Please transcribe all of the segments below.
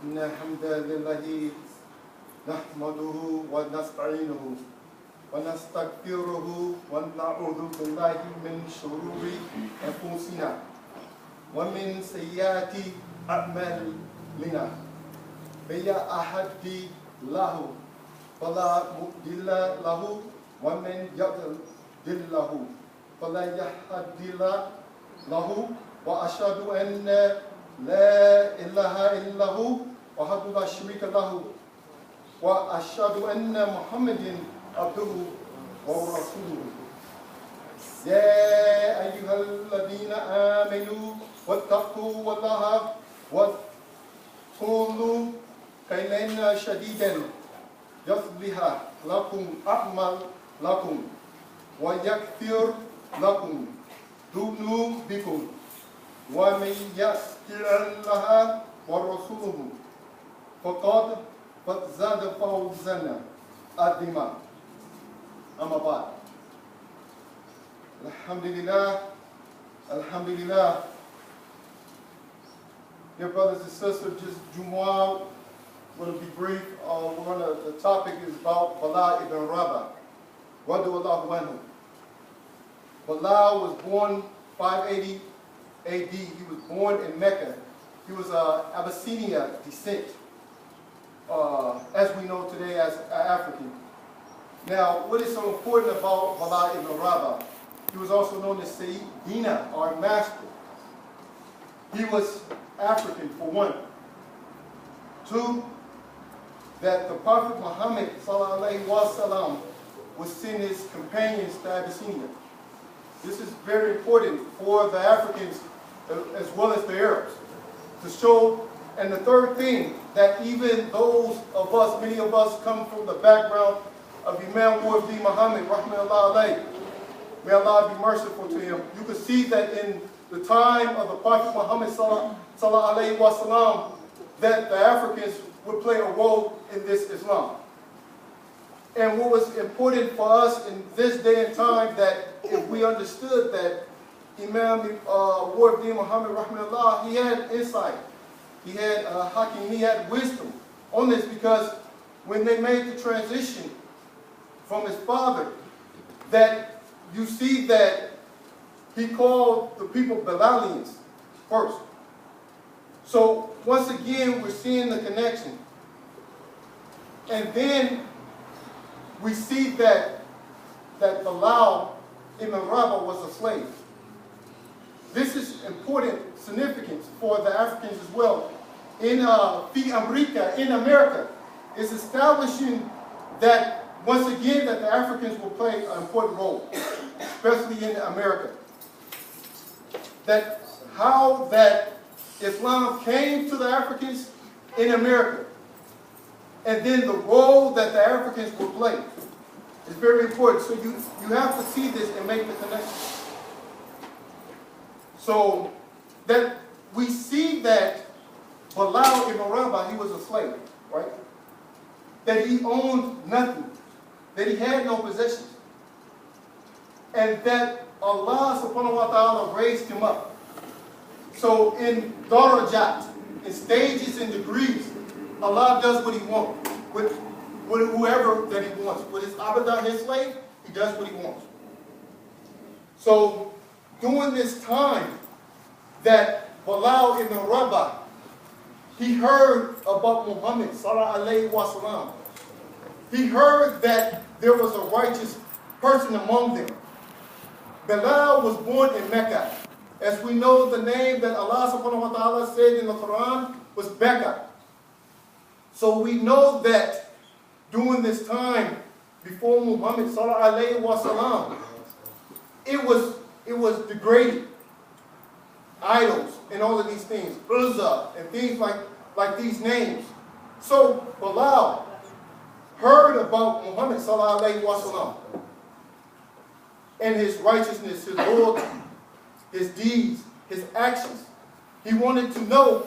إن الحمد لله نحمده ونستعينه ونستغفره ونعوذ بالله من شرور أنفسنا ومن سيئات أعمالنا من يهده الله فلا مضل له ومن يضلل له فلا هادي له وأشهد أن لا إله إلا هو وحده لا شريك له وأشهد أن محمدا عبده ورسوله يا أيها الذين آمنوا واتقوا الله وقولوا قولا سديدا يصلح لكم أعمالكم ويغفر لكم ذنوبكم ومن يطع الله ورسوله فقد فاز فوزا عظيما أما بعد Alhamdulillah. Dear brothers and sisters, just Jummah, going to be brief. The topic is about Bala ibn Rabah. Radiyallahu anhu. Bala was born 580 AD. He was born in Mecca. He was Abyssinia descent, as we know today as African. Now, what is so important about Bala ibn Rabah? He was also known as Sayyidina, our master. He was African, for one. Two, that the Prophet Muhammad Salam would send his companions to Abyssinia. This is very important for the Africans as well as the Arabs to show. And the third thing, that even those of us, many of us come from the background of Imam Muhammad, rahmatullahi alayhi. May Allah be merciful to him. You can see that in the time of the Prophet Muhammad sallallahu alaihi wasallam, that the Africans would play a role in this Islam. And what was important for us in this day and time, that if we understood that Imam Muhammad rahmatullah, he had insight, he had hakim, he had wisdom on this, because when they made the transition from his father, that you see that he called the people Bilalians first. So once again, we're seeing the connection. And then we see that Bilal ibn Rabah was a slave. This is important significance for the Africans as well. In America, it's establishing that once again that the Africans will play an important role, especially in America. That how that Islam came to the Africans in America, and then the role that the Africans will play is very important. So you have to see this and make the connection. So that we see that Bilal ibn Rabah, he was a slave, right? That he owned nothing, that he had no possessions, and that Allah subhanahu wa ta'ala raised him up. So in darajat, in stages and degrees, Allah does what he wants with whoever that he wants. With his abadah, his slave, he does what he wants. So during this time that Bilal ibn Rabah, he heard about Muhammad sallallahu alaihi wasallam. He heard that there was a righteous person among them. Bilal was born in Mecca. As we know, the name that Allah subhanahu wa ta'ala said in the Quran was Becca. So we know that during this time, before Muhammad sallallahu alaihi wasallam, it was degraded. Idols and all of these things, Uzza and things like these names. So Bilal heard about Muhammad sallallahu alaihi wasallam and his righteousness, his loyalty, his deeds, his actions. He wanted to know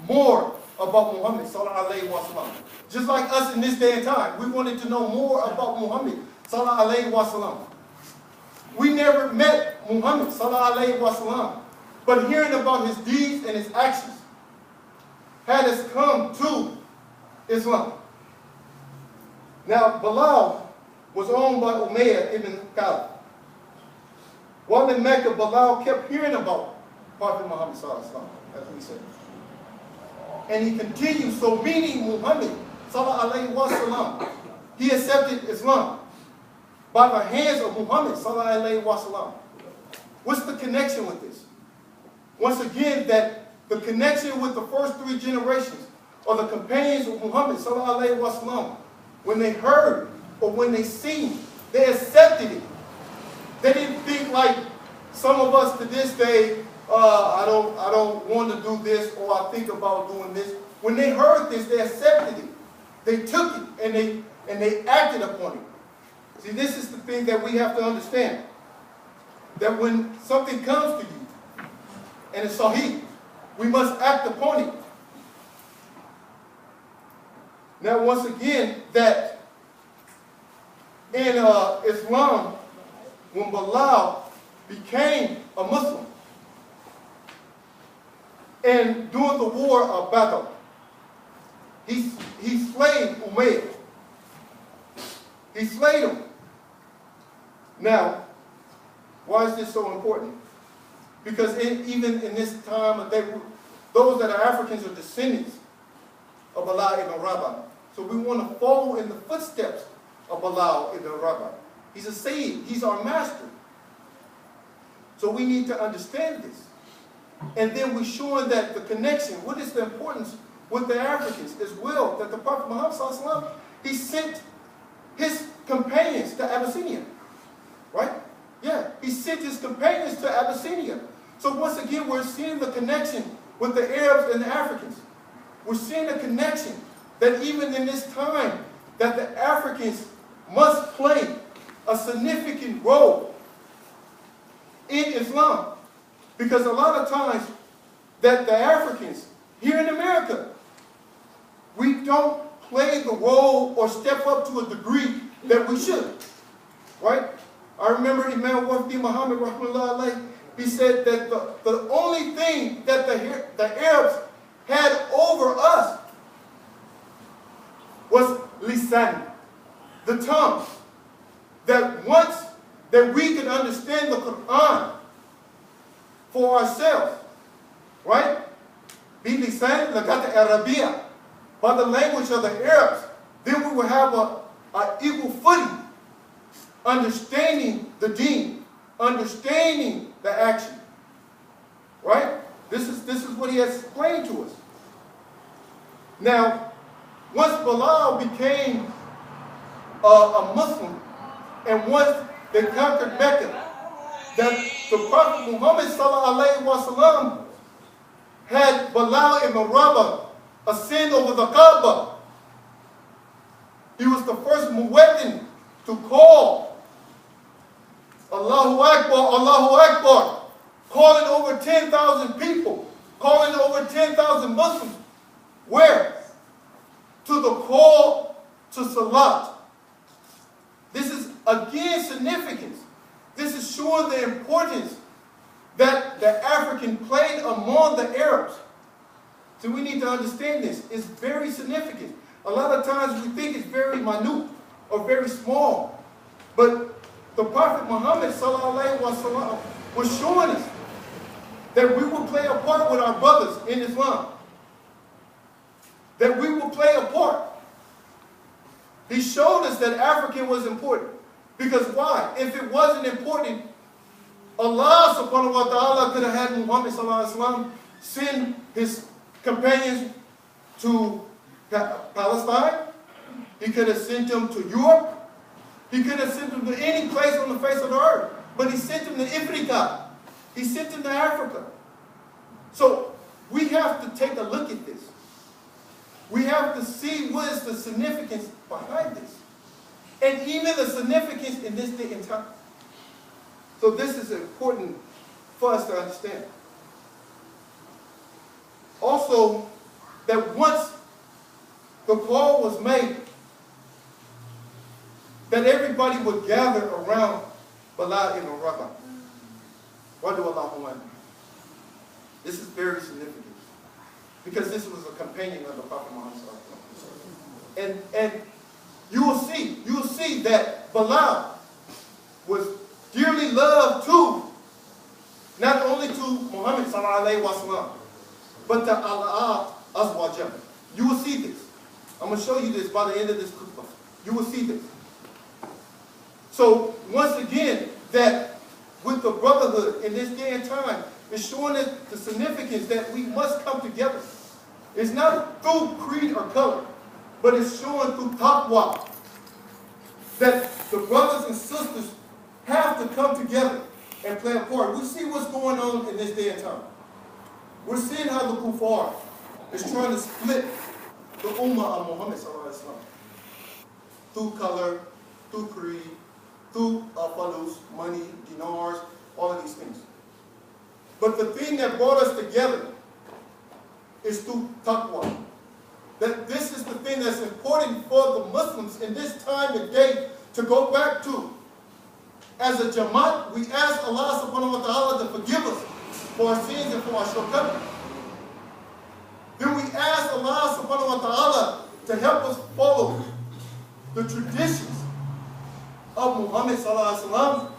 more about Muhammad sallallahu alaihi wasallam. Just like us in this day and time, we wanted to know more about Muhammad sallallahu alaihi wasallam. We never met Muhammad sallallahu alaihi wasallam, but hearing about his deeds and his actions, had us come to Islam. Now, Bilal was owned by Umayyah ibn Khalid. While in Mecca, Bilal kept hearing about Prophet Muhammad sallallahu alaihi wasallam, as we said. And he continued, so meaning Muhammad sallallahu alaihi wasallam, he accepted Islam by the hands of Muhammad sallallahu alaihi wasallam. What's the connection with this? Once again, that the connection with the first three generations, or the companions of Muhammad sallallahu alaihi wasallam, when they heard or when they seen, they accepted it. They didn't think like some of us to this day, I don't want to do this, or I think about doing this. When they heard this, they accepted it. They took it and they acted upon it. See, this is the thing that we have to understand. That when something comes to you and it's sahih, we must act upon it. Now, once again, that in Islam, when Bilal became a Muslim, and during the war of Badr, he slayed Umayyah. He slayed him. Now, why is this so important? Because even in this time, those that are Africans are descendants of Bilal ibn Rabah. So we want to follow in the footsteps of Bilal ibn Rabah. He's a Sayyid. He's our master. So we need to understand this. And then we're showing that the connection, what is the importance with the Africans as well, that the Prophet Muhammad sallallahu alaihi wasallam, he sent his companions to Abyssinia. Right? Yeah, he sent his companions to Abyssinia. So once again, we're seeing the connection with the Arabs and the Africans. We're seeing a connection that even in this time, that the Africans must play a significant role in Islam. Because a lot of times that the Africans here in America, we don't play the role or step up to a degree that we should. Right? I remember Imam Wafdi Muhammad rahmatullahi alayhi, he said that the only thing that the Arabs had over us was lisan, the tongue. That once that we could understand the Quran for ourselves, right? Bi lisan lagat Arabiya, by the language of the Arabs, then we would have an equal footing, understanding the deen, understanding the action. Right? This is what he has explained to us. Now, once Bilal became a Muslim, and once they conquered Mecca, that the Prophet Muhammad sallallahu alaihi wasallam had Bilal ibn Rabah ascend over the Kaaba. He was the first muezzin to call Allahu Akbar, Allahu Akbar, calling over 10,000 people, calling over 10,000 Muslims. Where? To the call to Salat. This is again significance. This is showing the importance that the African played among the Arabs. So we need to understand this. It's very significant. A lot of times we think it's very minute or very small. But the Prophet Muhammad sallallahu alaihi wasallam was showing us that we will play a part with our brothers in Islam. That we will play a part. He showed us that African was important. Because why? If it wasn't important, Allah subhanahu wa ta'ala could have had Muhammad sallallahu alaihi wasallam send his companions to Palestine. He could have sent them to Europe. He could have sent them to any place on the face of the earth. But he sent them to Africa. He sent them to Africa. So we have to take a look at this. We have to see what is the significance behind this. And even the significance in this day and time. So this is important for us to understand. Also, that once the call was made, that everybody would gather around Bilal ibn Rabah. This is very significant. because this was a companion of the Prophet Muhammad. And you will see that Bilal was dearly loved too, not only to Muhammad sallallahu alaihi wasallam, but to Allah azza wa jalla. You will see this. I'm going to show you this by the end of this khutbah. You will see this. So once again, that with the brotherhood in this day and time, it's showing us the significance that we must come together. It's not through creed or color, but it's showing through taqwa that the brothers and sisters have to come together and play a part. We see what's going on in this day and time. We're seeing how the kuffar is trying to split the ummah of Muhammad sallallahu alaihi wasallam through color, through creed, through falus, money, dinars, all of these things. But the thing that brought us together is through taqwa. That this is the thing that's important for the Muslims in this time and day to go back to. As a Jummaat, we ask Allah subhanahu wa ta'ala to forgive us for our sins and for our shortcomings. Then we ask Allah subhanahu wa ta'ala to help us follow the traditions of Muhammad sallallahu alaihi wasallam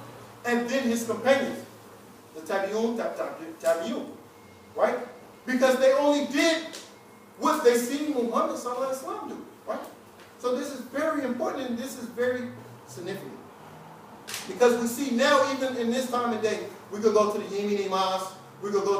and then his companions, the tabi'un, right? Because they only did what they see Muhammad sallallahu alaihi wasallam do, right? So this is very important and this is very significant. Because we see now, even in this time of day, we could go to the Yemeni Mosque, we could go